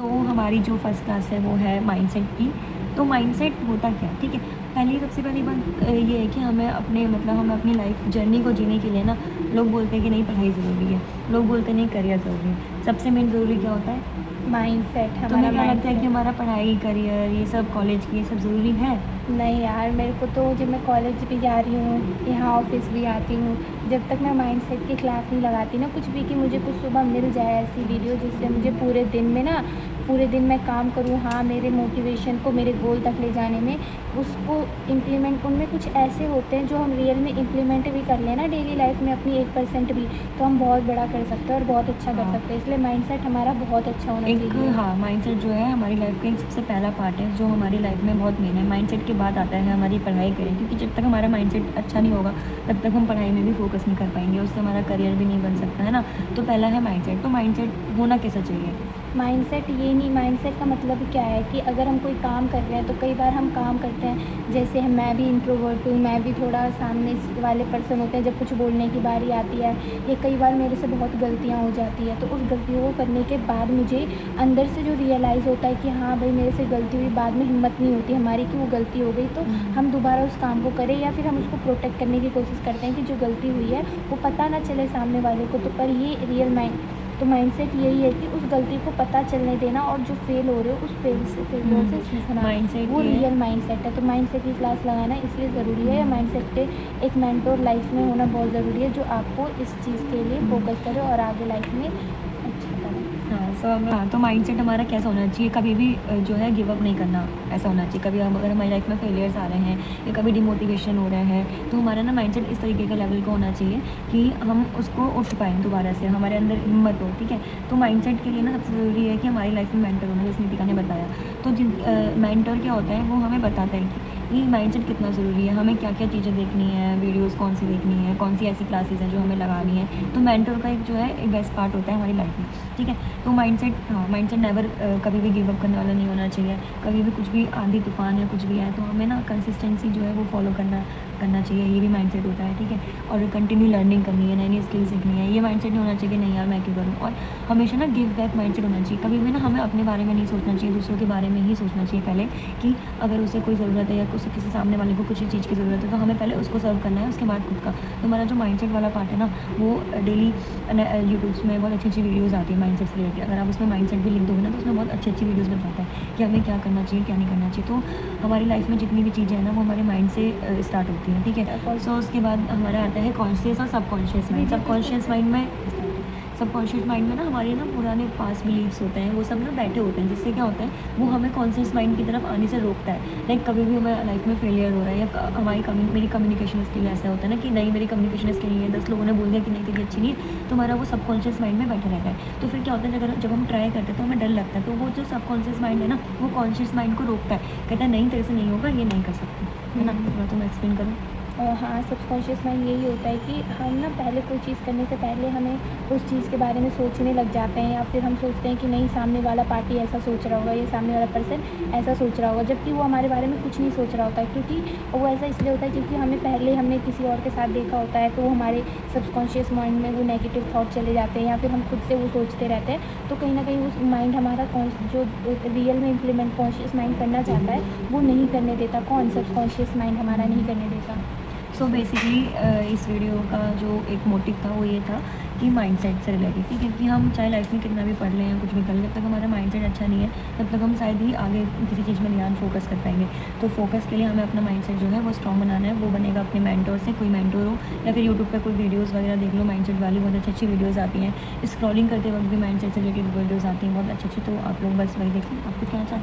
तो हमारी जो फर्स्ट क्लास है वो है माइंडसेट की। तो माइंडसेट होता क्या है, ठीक है। पहली सबसे पहली बात ये है कि हमें हमें अपनी लाइफ जर्नी को जीने के लिए ना, लोग बोलते हैं कि नहीं पढ़ाई ज़रूरी है, लोग बोलते हैं नहीं करियर ज़रूरी है। सबसे मेन ज़रूरी क्या होता है? माइंडसेट, तुम्हें हमारा क्या लगता है कि माइंडसेट। हमारा पढ़ाई, करियर, ये सब कॉलेज की ये सब ज़रूरी है? नहीं यार, मेरे को तो जब मैं कॉलेज भी जा रही हूँ, यहाँ ऑफिस भी आती हूँ, जब तक मैं माइंडसेट की क्लास नहीं लगाती ना कुछ भी, कि मुझे कुछ सुबह मिल जाए ऐसी वीडियो जिससे मुझे पूरे दिन मैं काम करूँ, हाँ, मेरे मोटिवेशन को मेरे गोल तक ले जाने में, उसको इम्प्लीमेंट, उनमें कुछ ऐसे होते हैं जो हम रियल में इम्प्लीमेंट भी कर लें ना डेली लाइफ में अपनी 1% भी, तो हम बहुत बड़ा कर सकते हैं और बहुत अच्छा कर सकते हैं। इसलिए माइंडसेट हमारा बहुत अच्छा होना चाहिए। हाँ, माइंडसेट जो है हमारी लाइफ का एक सबसे पहला पार्ट है जो हमारी लाइफ में बहुत मेन है। माइंडसेट के बाद आता है हमारी पढ़ाई करें, क्योंकि जब तक हमारा माइंडसेट अच्छा नहीं होगा तब तक हम पढ़ाई में भी फोकस नहीं कर पाएंगे, उससे हमारा करियर भी नहीं बन सकता है ना। तो पहला है माइंडसेट। तो माइंडसेट होना कैसा चाहिए? माइंडसेट का मतलब क्या है कि अगर हम कोई काम कर रहे हैं तो कई बार हम काम करते हैं, जैसे मैं भी इंट्रोवर्ट हूँ, मैं भी थोड़ा सामने वाले पर्सन होते हैं, जब कुछ बोलने की बारी आती है या कई बार मेरे से बहुत गलतियाँ हो जाती है, तो उस गलतियों को करने के बाद मुझे अंदर से जो रियलाइज़ होता है कि हाँ भाई मेरे से गलती हुई, बाद में हिम्मत नहीं होती हमारी कि वो गलती हो गई तो हम दोबारा उस काम को करें, या फिर हम उसको प्रोटेक्ट करने की कोशिश करते हैं कि जो गलती हुई है वो पता ना चले सामने वाले को, तो पर ये रियल माइंड, तो माइंडसेट यही है कि उस गलती को पता चलने देना और जो फेल हो रहे हो उस फेलियर से सीखना, माइंडसेट वो ये रियल माइंडसेट है। तो माइंडसेट की क्लास लगाना इसलिए ज़रूरी है, या माइंडसेट पे एक मेंटोर लाइफ में होना बहुत ज़रूरी है जो आपको इस चीज़ के लिए फोकस करे और आगे लाइफ में अच्छा करे। हाँ, तो माइंडसेट हमारा कैसा होना चाहिए? कभी भी जो है गिव अप नहीं करना, ऐसा होना चाहिए। कभी हम अगर हमारी लाइफ में फेलियर्स आ रहे हैं या कभी डिमोटिवेशन हो रहा है, तो हमारा ना माइंडसेट इस तरीके का लेवल का होना चाहिए कि हम उसको उठ पाएँ दोबारा से, हमारे अंदर हिम्मत हो, ठीक है। तो माइंडसेट के लिए ना सबसे ज़रूरी है कि हमारी लाइफ में मेंटर होना, जैसे नितिका ने बताया। तो जिन मेंटर क्या होता है वो हमें बताता है कि माइंडसेट कितना ज़रूरी है, हमें क्या क्या चीज़ें देखनी है, वीडियोज़ कौन सी देखनी है, कौन सी ऐसी क्लासेस हैं जो हमें लगानी है। तो मेंटर का एक जो है एक बेस्ट पार्ट होता है हमारी लाइफ में, ठीक है। तो माइंडसेट नेवर कभी भी गिव अप करने वाला नहीं होना चाहिए। कभी भी कुछ भी आंधी तूफान या कुछ भी आए तो हमें ना कंसिस्टेंसी जो है वो फॉलो करना चाहिए, ये भी माइंडसेट होता है, ठीक है। और कंटिन्यू लर्निंग करनी है, नई नई स्किल सीखनी है, ये माइंडसेट नहीं होना चाहिए कि नहीं यार मैं क्यों करूँ। और हमेशा ना गिव बैक माइंडसेट होना चाहिए। कभी भी ना हमें अपने बारे में नहीं सोचना चाहिए, दूसरों के बारे में ही सोचना चाहिए पहले, कि अगर उसे कोई ज़रूरत है या उसे किसी सामने वाले को कुछ चीज़ की ज़रूरत है तो हमें पहले उसको सर्व करना है, उसके बाद खुद का। तो हमारा जो माइंडसेट वाला पार्ट है ना, वो डेली यूट्यूब्स में बहुत अच्छी अच्छी वीडियोज़ आती है माइंडसेट से रिलेटेड। अगर आप उसमें माइंडसेट भी लिख दोगे ना तो उसमें बहुत अच्छी अच्छी वीडियोज़ बताता है कि हमें क्या करना चाहिए, क्या नहीं करना चाहिए। तो हमारी लाइफ में जितनी भी चीज़ें हैं ना वो हमारे माइंड से स्टार्ट होती हैं, ठीक है। सो उसके बाद हमारा आता है कॉन्शियस और सबकॉन्शियस माइंड। सबकॉन्शियस माइंड में ना हमारे ना पुराने पास्ट बिलीव्स होते हैं, वो सब ना बैठे होते हैं, जिससे क्या होता है वो हमें कॉन्शियस माइंड की तरफ आने से रोकता है। लाइक कभी भी हमारे लाइफ में फेलियर हो रहा है या मेरी कम्युनिकेशन स्किल ऐसा होता है ना कि नहीं मेरी कम्युनिकेशन स्किल नहीं है, 10 लोगों ने बोल दिया कि नहीं तेरी अच्छी नहीं है, तो हमारा वो सबकॉन्शियस माइंड में बैठा रहता है। तो फिर क्या होता है जब हम ट्राई करते हैं तो हमें डर लगता है, तो वो जो सबकॉन्शियस माइंड है ना वो कॉन्शियस माइंड को रोकता है, कहता है नहीं तेरे से नहीं होगा, ये नहीं कर सकती, है ना। थोड़ा तो मैं एक्सप्लेन करूँ। हाँ, सबकॉन्शियस माइंड यही होता है कि हम ना पहले कोई चीज़ करने से पहले हमें उस चीज़ के बारे में सोचने लग जाते हैं, या फिर हम सोचते हैं कि नहीं सामने वाला पार्टी ऐसा सोच रहा होगा या सामने वाला पर्सन ऐसा सोच रहा होगा, जबकि वो हमारे बारे में कुछ नहीं सोच रहा होता है। क्योंकि वो ऐसा इसलिए होता है क्योंकि हमने किसी और के साथ देखा होता है, तो वो हमारे सबकॉन्शियस माइंड में वो नेगेटिव थाट चले जाते हैं, या फिर हम खुद से वो सोचते रहते हैं। तो कहीं ना कहीं उस माइंड हमारा जो रियल में इम्प्लीमेंट कॉन्शियस माइंड करना चाहता है वो नहीं करने देता। कौन? सबकॉन्शियस माइंड हमारा नहीं करने देता। सो बेसिकली इस वीडियो का जो एक मोटिव था वो ये था कि माइंडसेट से रिलेटेड, ठीक है, कि हम चाहे लाइफ में कितना भी पढ़ लें या कुछ भी कर लें, जब तक हमारा माइंडसेट अच्छा नहीं है तब तक हम शायद ही आगे किसी चीज़ में ध्यान फोकस कर पाएंगे। तो फोकस के लिए हमें अपना माइंडसेट जो है वो स्ट्रॉन्ग बनाना है। वो बनेगा अपने मेंटोर से, कोई मेंटोर हो या फिर यूट्यूब पर कोई वीडियोज़ वगैरह देख लो, माइंडसेट वाली बहुत अच्छी अच्छी वीडियोज़ आती हैं। स्क्रॉलिंग करते वक्त भी माइंडसेट से रिलेटेड वीडियोज़ आती हैं बहुत अच्छी अच्छी, तो आप लोग बस वही देखें। आप कुछ कहना चाहते हैं?